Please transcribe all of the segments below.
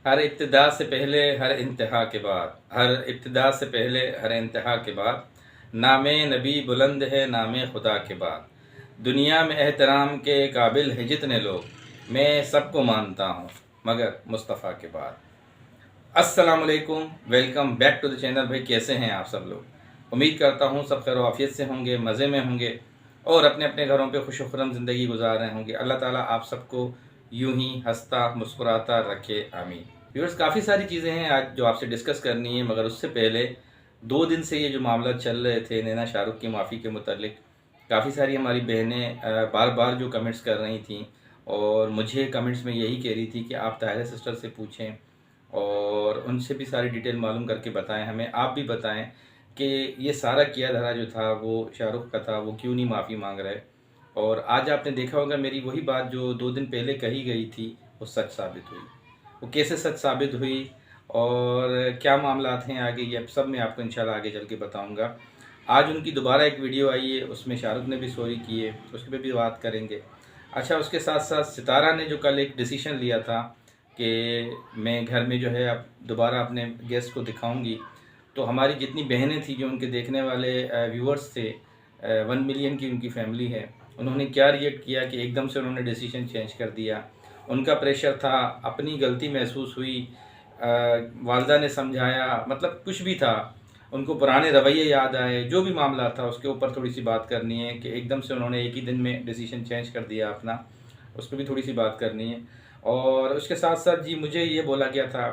हर इब्तिदा से पहले हर इंतहा के बाद, हर इब्तिदा से पहले हर इंतहा के बाद, नामे नबी बुलंद है नामे खुदा के बाद। दुनिया में एहतराम के काबिल है जितने लोग, मैं सबको मानता हूँ मगर मुस्तफ़ा के बाद। अस्सलाम वालेकुम, welcome back to the channel. भाई कैसे हैं आप सब लोग? उम्मीद करता हूँ सब खैर आफियत से होंगे, मज़े में होंगे और अपने अपने घरों पे खुश खुर्रम ज़िंदगी गुजार रहे होंगे। अल्लाह ताला आप सबको यूं ही हंसता मुस्कुराता रखे, आमीन। व्यूअर्स, काफ़ी सारी चीज़ें हैं आज जो आपसे डिस्कस करनी है, मगर उससे पहले 2 दिन से ये जो मामला चल रहे थे नैना शाहरुख की माफ़ी के मुतालिक, काफ़ी सारी हमारी बहनें बार बार जो कमेंट्स कर रही थी और मुझे कमेंट्स में यही कह रही थी कि आप ताहिरा सिस्टर से पूछें और उनसे भी सारी डिटेल मालूम करके बताएं हमें। आप भी बताएं कि ये सारा किया धरा जो था वो शाहरुख का था, वो क्यों नहीं माफ़ी मांग रहे। और आज आपने देखा होगा मेरी वही बात जो 2 दिन पहले कही गई थी वो सच साबित हुई। वो कैसे सच साबित हुई और क्या मामला हैं आगे, ये सब मैं आपको इंशाल्लाह आगे चल के बताऊँगा। आज उनकी दोबारा एक वीडियो आई है, उसमें शाहरुख ने भी सॉरी की है, उस पर भी बात करेंगे। अच्छा, उसके साथ साथ सितारा ने जो कल एक डिसीजन लिया था कि मैं घर में जो है अब दोबारा अपने गेस्ट को दिखाऊंगी, तो हमारी जितनी बहनें थी जो उनके देखने वाले व्यूअर्स थे, 1 मिलियन की उनकी फैमिली है, उन्होंने क्या रिएक्ट किया कि एकदम से उन्होंने डिसीजन चेंज कर दिया। उनका प्रेशर था, अपनी गलती महसूस हुई, वालदा ने समझाया, मतलब कुछ भी था, उनको पुराने रवैये याद आए, जो भी मामला था उसके ऊपर थोड़ी सी बात करनी है कि एकदम से उन्होंने एक ही दिन में डिसीजन चेंज कर दिया अपना, उस पर भी थोड़ी सी बात करनी है। और उसके साथ साथ जी मुझे ये बोला गया था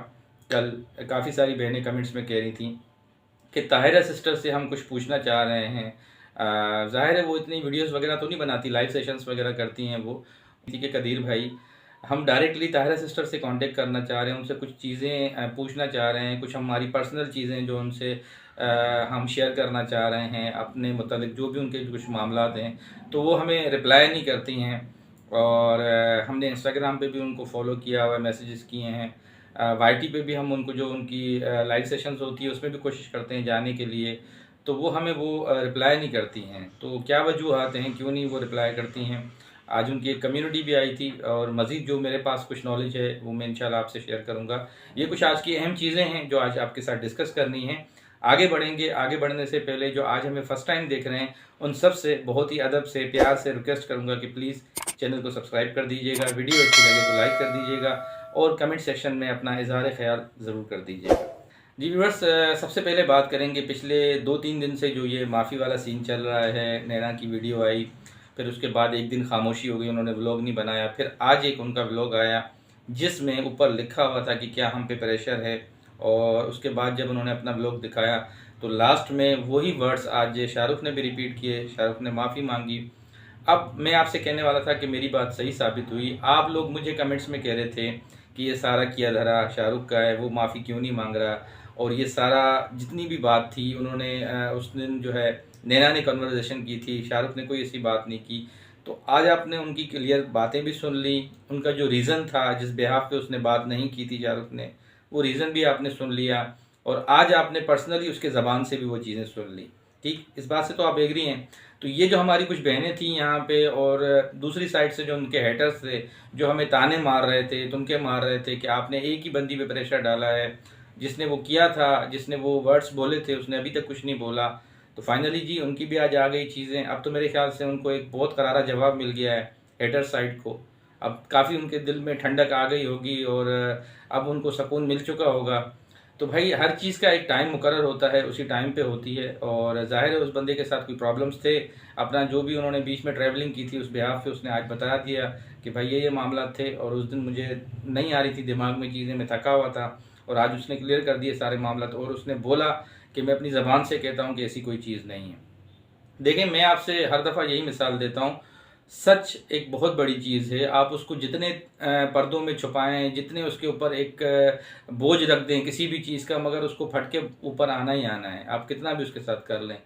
कल, काफ़ी सारी बहनें कमेंट्स में कह रही थी कि ताहिरा सिस्टर से हम कुछ पूछना चाह रहे हैं। ज़ाहिर है वो इतनी वीडियोस वगैरह तो नहीं बनाती, लाइव सेशंस वगैरह करती हैं वो। ठीक है कदीर भाई, हम डायरेक्टली ताहिरा सिस्टर से कांटेक्ट करना चाह रहे हैं, उनसे कुछ चीज़ें पूछना चाह रहे हैं, कुछ हमारी पर्सनल चीज़ें जो उनसे हम शेयर करना चाह रहे हैं अपने मतलब जो भी उनके कुछ मामलात हैं, तो वो हमें रिप्लाई नहीं करती हैं। और हमने इंस्टाग्राम पे भी उनको फॉलो किया हुआ, मैसेजेस किए हैं, वाईटी पे भी हम उनको जो उनकी लाइव सेशंस होती है उसमें भी कोशिश करते हैं जाने के लिए, तो वो हमें वो रिप्लाई नहीं करती हैं। तो क्या वजूहत हैं क्यों नहीं वो रिप्लाई करती हैं? आज उनकी एक कम्युनिटी भी आई थी और मज़ीद जो मेरे पास कुछ नॉलेज है वो मैं इंशाल्लाह आपसे शेयर करूंगा। ये कुछ आज की अहम चीज़ें हैं जो आज आपके साथ डिस्कस करनी है। आगे बढ़ेंगे, आगे बढ़ने से पहले जो आज हमें फ़र्स्ट टाइम देख रहे हैं उन सब से बहुत ही अदब से प्यार से रिक्वेस्ट करूँगा कि प्लीज़ चैनल को सब्सक्राइब कर दीजिएगा, वीडियो अच्छी लगे तो लाइक कर दीजिएगा और कमेंट सेक्शन में अपना इज़हार ख्याल ज़रूर कर दीजिएगा। जी व्यूअर्स, सबसे पहले बात करेंगे पिछले 2-3 दिन से जो ये माफ़ी वाला सीन चल रहा है। नैना की वीडियो आई, फिर उसके बाद एक दिन खामोशी हो गई, उन्होंने व्लॉग नहीं बनाया, फिर आज एक उनका व्लॉग आया जिसमें ऊपर लिखा हुआ था कि क्या हम पे प्रेशर है। और उसके बाद जब उन्होंने अपना व्लॉग दिखाया तो लास्ट में वही वर्ड्स आज शाहरुख ने भी रिपीट किए, शाहरुख ने माफ़ी मांगी। अब मैं आपसे कहने वाला था कि मेरी बात सही साबित हुई। आप लोग मुझे कमेंट्स में कह रहे थे कि ये सारा किया धरा शाहरुख का है, वो माफ़ी क्यों नहीं मांग रहा, और ये सारा जितनी भी बात थी उन्होंने उस दिन जो है नैना ने कन्वर्सेशन की थी, शाहरुख ने कोई ऐसी बात नहीं की। तो आज आपने उनकी क्लियर बातें भी सुन ली, उनका जो रीज़न था जिस बिहाफ पे उसने बात नहीं की थी शाहरुख ने, वो रीज़न भी आपने सुन लिया और आज आपने पर्सनली उसके ज़बान से भी वो चीज़ें सुन ली। ठीक, इस बात से तो आप एग्री हैं। तो ये जो हमारी कुछ बहनें थी यहाँ पे और दूसरी साइड से जो उनके हेटर्स थे जो हमें ताने मार रहे थे, तुनके मार रहे थे कि आपने एक ही बंदी पे प्रेशर डाला है, जिसने वो किया था, जिसने वो वर्ड्स बोले थे उसने अभी तक कुछ नहीं बोला। तो फाइनली जी उनकी भी आज आ गई चीज़ें। अब तो मेरे ख्याल से उनको एक बहुत करारा जवाब मिल गया है हेटर साइड को। अब काफ़ी उनके दिल में ठंडक आ गई होगी और अब उनको सुकून मिल चुका होगा। तो भाई हर चीज़ का एक टाइम मुकर्रर होता है, उसी टाइम पे होती है। और ज़ाहिर है उस बंदे के साथ कोई प्रॉब्लम्स थे, अपना जो भी उन्होंने बीच में ट्रैवलिंग की थी उस बिहाफ पे उसने आज बता दिया कि भाई ये मामला थे और उस दिन मुझे नहीं आ रही थी दिमाग में चीज़ें, मैं थका हुआ था। और आज उसने क्लियर कर दिए सारे मामला और उसने बोला कि मैं अपनी ज़बान से कहता हूँ कि ऐसी कोई चीज़ नहीं है। देखें, मैं आपसे हर दफ़ा यही मिसाल देता हूँ, सच एक बहुत बड़ी चीज़ है। आप उसको जितने पर्दों में छुपाएं, जितने उसके ऊपर एक बोझ रख दें किसी भी चीज़ का, मगर उसको फट के ऊपर आना ही आना है, आप कितना भी उसके साथ कर लें।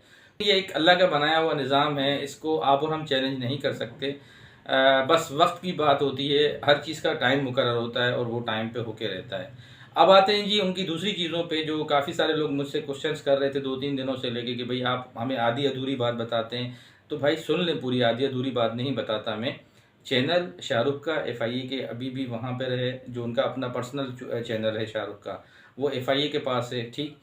ये एक अल्लाह का बनाया हुआ निज़ाम है, इसको आप और हम चैलेंज नहीं कर सकते। बस वक्त की बात होती है, हर चीज़ का टाइम मुकर्रर होता है और वो टाइम पे होके रहता है। अब आते हैं जी उनकी दूसरी चीज़ों पे जो काफ़ी सारे लोग मुझसे क्वेश्चंस कर रहे थे 2-3 दिनों से लेके कि भाई आप हमें आधी अधूरी बात बताते हैं। तो भाई सुन लें, पूरी आधी अधूरी बात नहीं बताता मैं। चैनल शाहरुख का FIA के अभी भी वहाँ पर है, जो उनका अपना पर्सनल चैनल है शाहरुख का, वो FIA के पास है। ठीक,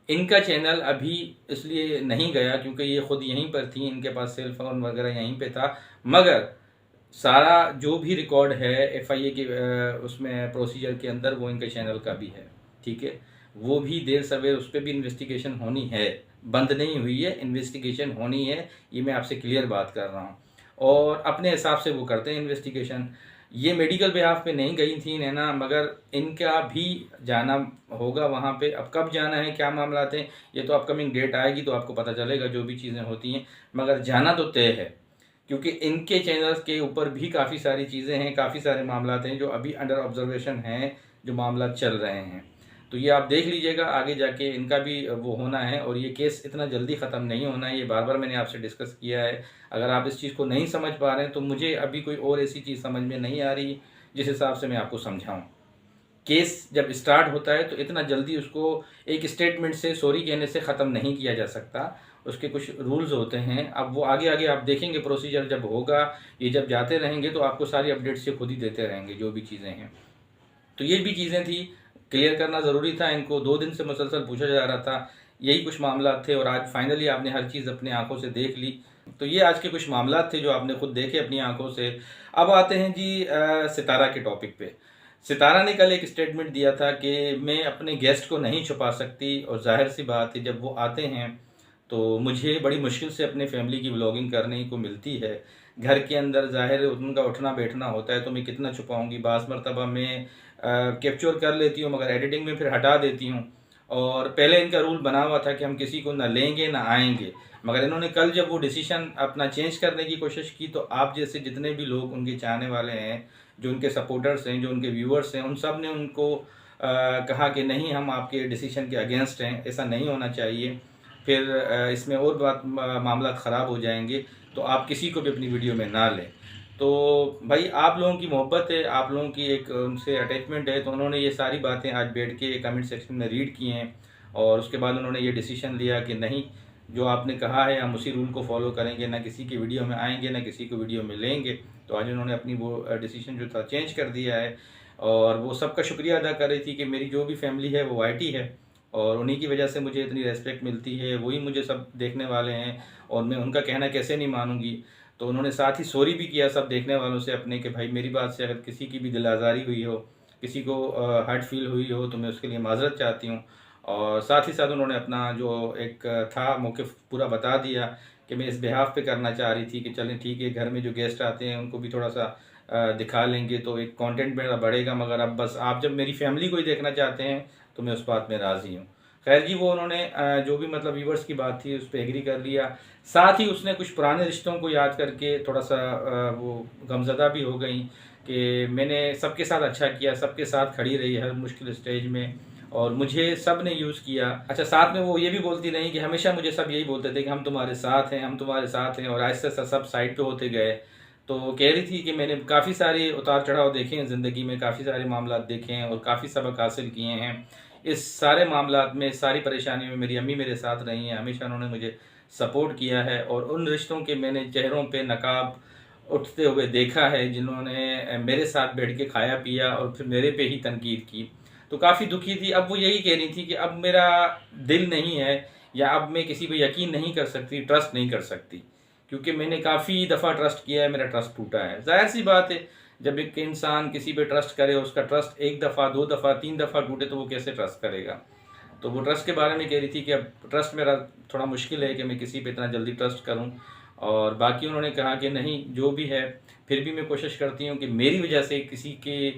इनका चैनल अभी इसलिए नहीं गया क्योंकि ये खुद यहीं पर थी, इनके पास सेल फोन वगैरह यहीं पे था, मगर सारा जो भी रिकॉर्ड है FIA के उसमें प्रोसीजर के अंदर वो इनके चैनल का भी है। ठीक है, वो भी देर सवेर उस पर भी इन्वेस्टिगेशन होनी है, बंद नहीं हुई है, इन्वेस्टिगेशन होनी है, ये मैं आपसे क्लियर बात कर रहा हूँ। और अपने हिसाब से वो करते हैं इन्वेस्टिगेशन। ये मेडिकल बिहाफ पे नहीं गई थी नैना, मगर इनका भी जाना होगा वहाँ पे। अब कब जाना है, क्या मामला थे, ये तो अपकमिंग डेट आएगी तो आपको पता चलेगा जो भी चीज़ें होती हैं, मगर जाना तो तय है, क्योंकि इनके चैनल्स के ऊपर भी काफ़ी सारी चीज़ें हैं, काफ़ी सारे मामला हैं जो अभी अंडर ऑब्जर्वेशन हैं, जो मामला चल रहे हैं। तो ये आप देख लीजिएगा, आगे जाके इनका भी वो होना है, और ये केस इतना जल्दी ख़त्म नहीं होना है, ये बार बार मैंने आपसे डिस्कस किया है। अगर आप इस चीज़ को नहीं समझ पा रहे हैं तो मुझे अभी कोई और ऐसी चीज़ समझ में नहीं आ रही जिस हिसाब से मैं आपको समझाऊँ। केस जब स्टार्ट होता है तो इतना जल्दी उसको एक स्टेटमेंट से, सॉरी कहने से ख़त्म नहीं किया जा सकता, उसके कुछ रूल्स होते हैं। अब वो आगे आगे आप देखेंगे, प्रोसीजर जब होगा, ये जब जाते रहेंगे तो आपको सारी अपडेट्स से खुद ही देते रहेंगे जो भी चीज़ें हैं। तो ये भी चीज़ें थी, क्लियर करना ज़रूरी था। इनको 2 दिन से मुसलसल पूछा जा रहा था, यही कुछ मामला थे, और आज फाइनली आपने हर चीज़ अपनी आंखों से देख ली। तो ये आज के कुछ मामला थे जो आपने खुद देखे अपनी आंखों से। अब आते हैं जी सितारा के टॉपिक पे। सितारा ने कल एक स्टेटमेंट दिया था कि मैं अपने गेस्ट को नहीं छुपा सकती, और जाहिर सी बात है जब वो आते हैं तो मुझे बड़ी मुश्किल से अपने फैमिली की व्लॉगिंग करने को मिलती है। घर के अंदर ज़ाहिर है उनका उठना बैठना होता है, तो मैं कितना छुपाऊंगी। बाज़ मरतबा मैं कैप्चर कर लेती हूँ, मगर एडिटिंग में फिर हटा देती हूँ। और पहले इनका रूल बना हुआ था कि हम किसी को ना लेंगे ना आएंगे, मगर इन्होंने कल जब वो डिसीजन अपना चेंज करने की कोशिश की, तो आप जैसे जितने भी लोग उनके चाहने वाले हैं, जो उनके सपोर्टर्स हैं, जो उनके व्यूअर्स हैं, उन सब ने उनको कहा कि नहीं, हम आपके डिसीजन के अगेंस्ट हैं, ऐसा नहीं होना चाहिए, फिर इसमें और बात मामला ख़राब हो जाएंगे, तो आप किसी को भी अपनी वीडियो में ना लें। तो भाई आप लोगों की मोहब्बत है, आप लोगों की एक उनसे अटैचमेंट है, तो उन्होंने ये सारी बातें आज बैठ के कमेंट सेक्शन में रीड की हैं, और उसके बाद उन्होंने ये डिसीजन लिया कि नहीं, जो आपने कहा है हम उसी रूल को फॉलो करेंगे, ना किसी की वीडियो में आएंगे ना किसी को वीडियो में लेंगे। तो आज उन्होंने अपनी वो डिसीजन जो था चेंज कर दिया है, और वो सबका शुक्रिया अदा कर रही थी कि मेरी जो भी फैमिली है वो YT है, और उन्हीं की वजह से मुझे इतनी रेस्पेक्ट मिलती है, वही मुझे सब देखने वाले हैं, और मैं उनका कहना कैसे नहीं मानूंगी। तो उन्होंने साथ ही सॉरी भी किया सब देखने वालों से अपने, कि भाई मेरी बात से अगर किसी की भी दिल आज़ारी हुई हो, किसी को हर्ट फील हुई हो, तो मैं उसके लिए माजरत चाहती हूँ। और साथ ही साथ उन्होंने अपना जो एक था मौक़िफ़ पूरा बता दिया कि मैं इस बिहाफ पे करना चाह रही थी कि चलें ठीक है, घर में जो गेस्ट आते हैं उनको भी थोड़ा सा दिखा लेंगे तो एक कंटेंट मेरा बढ़ेगा, मगर अब बस आप जब मेरी फैमिली को ही देखना चाहते हैं तो मैं उस बात में राज़ी हूँ। खैर जी, वो उन्होंने जो भी मतलब व्यूवर्स की बात थी उस पर एग्री कर लिया। साथ ही उसने कुछ पुराने रिश्तों को याद करके थोड़ा सा वो गमज़दा भी हो गई कि मैंने सबके साथ अच्छा किया, सबके साथ खड़ी रही हर मुश्किल स्टेज में, और मुझे सब ने यूज़ किया। अच्छा, साथ में वो ये भी बोलती रही कि हमेशा मुझे सब यही बोलते थे कि हम तुम्हारे साथ हैं, हम तुम्हारे साथ हैं, और आहिस्ता आहिस्ता सब साइड पे होते गए। तो कह रही थी कि मैंने काफ़ी सारे उतार चढ़ाव देखे हैं ज़िंदगी में, काफ़ी सारे मामला देखे हैं और काफ़ी सबक हासिल किए हैं। इस सारे मामलात में, सारी परेशानियों में मेरी अम्मी मेरे साथ रही हैं, हमेशा उन्होंने मुझे सपोर्ट किया है, और उन रिश्तों के मैंने चेहरों पे नकाब उठते हुए देखा है जिन्होंने मेरे साथ बैठ के खाया पिया और फिर मेरे पे ही तनकीद की। तो काफ़ी दुखी थी। अब वो यही कह रही थी कि अब मेरा दिल नहीं है, या अब मैं किसी पे यकीन नहीं कर सकती, ट्रस्ट नहीं कर सकती, क्योंकि मैंने काफ़ी दफ़ा ट्रस्ट किया है, मेरा ट्रस्ट टूटा है। जाहिर सी बात है, जब एक इंसान किसी पे ट्रस्ट करे, उसका ट्रस्ट 1 दफ़ा 2 दफ़ा 3 दफ़ा टूटे तो वो कैसे ट्रस्ट करेगा। तो वो ट्रस्ट के बारे में कह रही थी कि अब ट्रस्ट मेरा थोड़ा मुश्किल है कि मैं किसी पे इतना जल्दी ट्रस्ट करूं। और बाकी उन्होंने कहा कि नहीं, जो भी है फिर भी मैं कोशिश करती हूं कि मेरी वजह से किसी के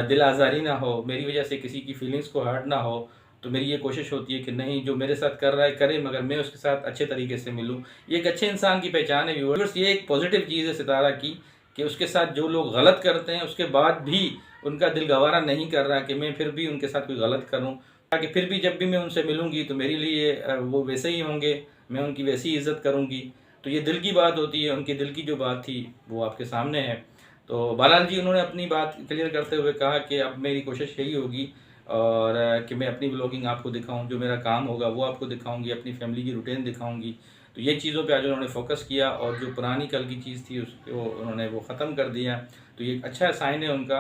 दिल आज़ारी ना हो, मेरी वजह से किसी की फीलिंग्स को हर्ट ना हो। तो मेरी ये कोशिश होती है कि नहीं, जो मेरे साथ कर रहा है करे, मगर मैं उसके साथ अच्छे तरीके से मिलूं। ये एक अच्छे इंसान की पहचान है व्यूअर्स। ये एक पॉजिटिव चीज़ है सितारा की कि उसके साथ जो लोग गलत करते हैं उसके बाद भी उनका दिल गवारा नहीं कर रहा कि मैं फिर भी उनके साथ कोई गलत करूं, ताकि फिर भी जब भी मैं उनसे मिलूंगी तो मेरे लिए वो वैसे ही होंगे, मैं उनकी वैसी इज़्ज़त करूंगी। तो ये दिल की बात होती है, उनके दिल की जो बात थी वो आपके सामने है। तो बालाल जी उन्होंने अपनी बात क्लियर करते हुए कहा कि अब मेरी कोशिश यही होगी और कि मैं अपनी ब्लॉगिंग आपको दिखाऊं, जो मेरा काम होगा वो आपको दिखाऊंगी, अपनी फैमिली की रूटीन दिखाऊंगी, तो ये चीज़ों पे आज उन्होंने फोकस किया और जो पुरानी कल की चीज़ थी उसको उन्होंने वो ख़त्म कर दिया। तो ये एक अच्छा साइन है उनका।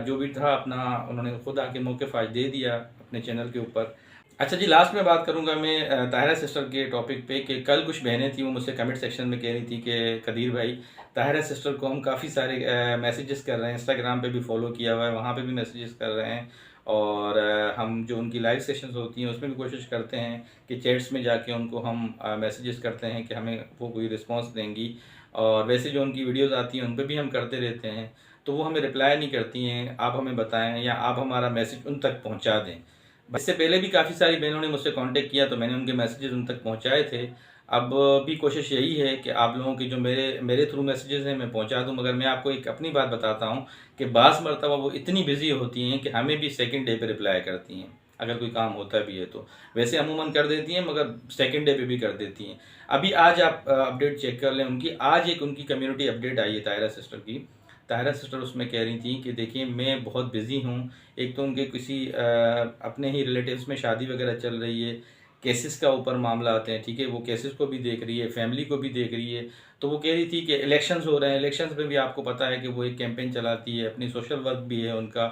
जो भी था अपना उन्होंने खुद आके मौक़िफ़ आज दे दिया अपने चैनल के ऊपर। अच्छा जी, लास्ट में बात करूँगा मैं ताहिरा सिस्टर के टॉपिक पे कि कल कुछ बहनें थी वो मुझसे कमेंट सेक्शन में कह रही थी कि कदीर भाई, ताहिरा सिस्टर को हम काफ़ी सारे मैसेजेस कर रहे हैं, इंस्टाग्राम पे भी फॉलो किया हुआ है, वहाँ पे भी मैसेजेस कर रहे हैं और हम जो उनकी लाइव सेशंस होती हैं उसमें भी कोशिश करते हैं कि चैट्स में जाके उनको हम मैसेजेस करते हैं कि हमें वो कोई रिस्पॉन्स देंगी, और वैसे जो उनकी वीडियोज़ आती हैं उन पर भी हम करते रहते हैं, तो वो हमें रिप्लाई नहीं करती हैं। आप हमें बताएं या आप हमारा मैसेज उन तक पहुँचा दें। इससे पहले भी काफ़ी सारी बहनों ने मुझसे कांटेक्ट किया तो मैंने उनके मैसेजेस उन तक पहुंचाए थे। अब भी कोशिश यही है कि आप लोगों की जो मेरे थ्रू मैसेजेस हैं मैं पहुंचा दूं, मगर मैं आपको एक अपनी बात बताता हूं कि बाज़ मरतबा वो इतनी बिजी होती हैं कि हमें भी सेकंड डे पे रिप्लाई करती हैं, अगर कोई काम होता भी है तो। वैसे अमूमन कर देती हैं मगर सेकंड डे पे भी कर देती हैं। अभी आज आप अपडेट चेक कर लें उनकी, आज एक उनकी कम्युनिटी अपडेट आई है ताहिरा सिस्टर की। ताहिरा सिस्टर उसमें कह रही थी कि देखिए मैं बहुत बिज़ी हूँ, एक तो उनके किसी अपने ही रिलेटिव्स में शादी वगैरह चल रही है, केसेस का ऊपर मामला आते हैं, ठीक है, वो केसेस को भी देख रही है, फैमिली को भी देख रही है। तो वो कह रही थी कि इलेक्शंस हो रहे हैं, इलेक्शंस में भी आपको पता है कि वो एक कैंपेन चलाती है, अपनी सोशल वर्क भी है उनका,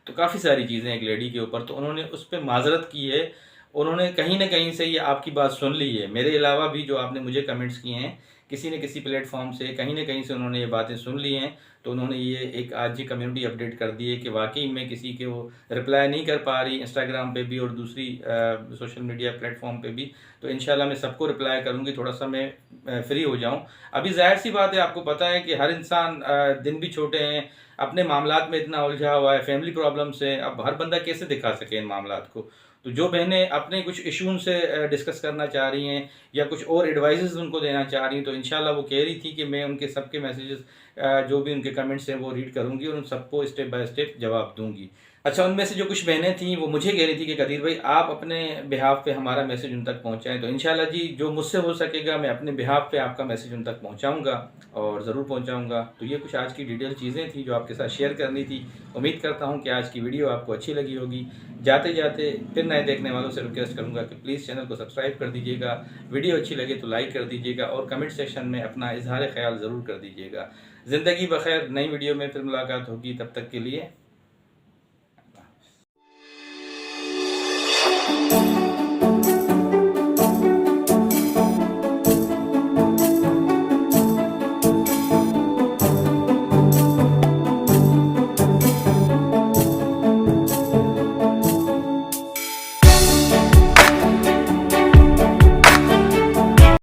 तो काफ़ी सारी चीज़ें एक लेडी के ऊपर। तो उन्होंने उस पर माजरत की है, उन्होंने कहीं ना कहीं से ये आपकी बात सुन ली है। मेरे अलावा भी जो आपने मुझे कमेंट्स किए हैं किसी न किसी प्लेटफॉर्म से कहीं ना कहीं से उन्होंने ये बातें सुन ली हैं। तो उन्होंने ये एक आज ही कम्युनिटी अपडेट कर दी है कि वाकई में किसी के वो रिप्लाई नहीं कर पा रही इंस्टाग्राम पे भी और दूसरी सोशल मीडिया प्लेटफॉर्म पे भी। तो इंशाल्लाह मैं सबको रिप्लाई करूँगी, थोड़ा सा मैं फ्री हो जाऊँ। अभी जाहिर सी बात है, आपको पता है कि हर इंसान दिन भी छोटे हैं, अपने मामलात में इतना उलझा हुआ है, फैमिली प्रॉब्लम से, अब हर बंदा कैसे दिखा सके इन मामलात को। तो जो बहनें अपने कुछ इशू से डिस्कस करना चाह रही हैं या कुछ और एडवाइजेस उनको देना चाह रही हैं, तो इंशाल्लाह वो कह रही थी कि मैं उनके सबके मैसेजेस जो भी उनके कमेंट्स हैं वो रीड करूंगी और उन सबको स्टेप बाय स्टेप जवाब दूंगी। अच्छा, उनमें से जो कुछ बहनें थीं वो मुझे कह रही थी कि कदीर भाई आप अपने बिहाफ पे हमारा मैसेज उन तक पहुंचाएं। तो इंशाल्लाह जी जो मुझसे हो सकेगा मैं अपने बिहाफ पे आपका मैसेज उन तक पहुंचाऊंगा और ज़रूर पहुंचाऊंगा। तो ये कुछ आज की डिटेल चीज़ें थी जो आपके साथ शेयर करनी थी। उम्मीद करता हूँ कि आज की वीडियो आपको अच्छी लगी होगी। जाते जाते फिर नए देखने वालों से रिक्वेस्ट करूँगा कि प्लीज़ चैनल को सब्सक्राइब कर दीजिएगा, वीडियो अच्छी लगे तो लाइक कर दीजिएगा और कमेंट सेक्शन में अपना इजहार ख्याल ज़रूर कर दीजिएगा। ज़िंदगी बखैर, नई वीडियो में फिर मुलाकात होगी, तब तक के लिए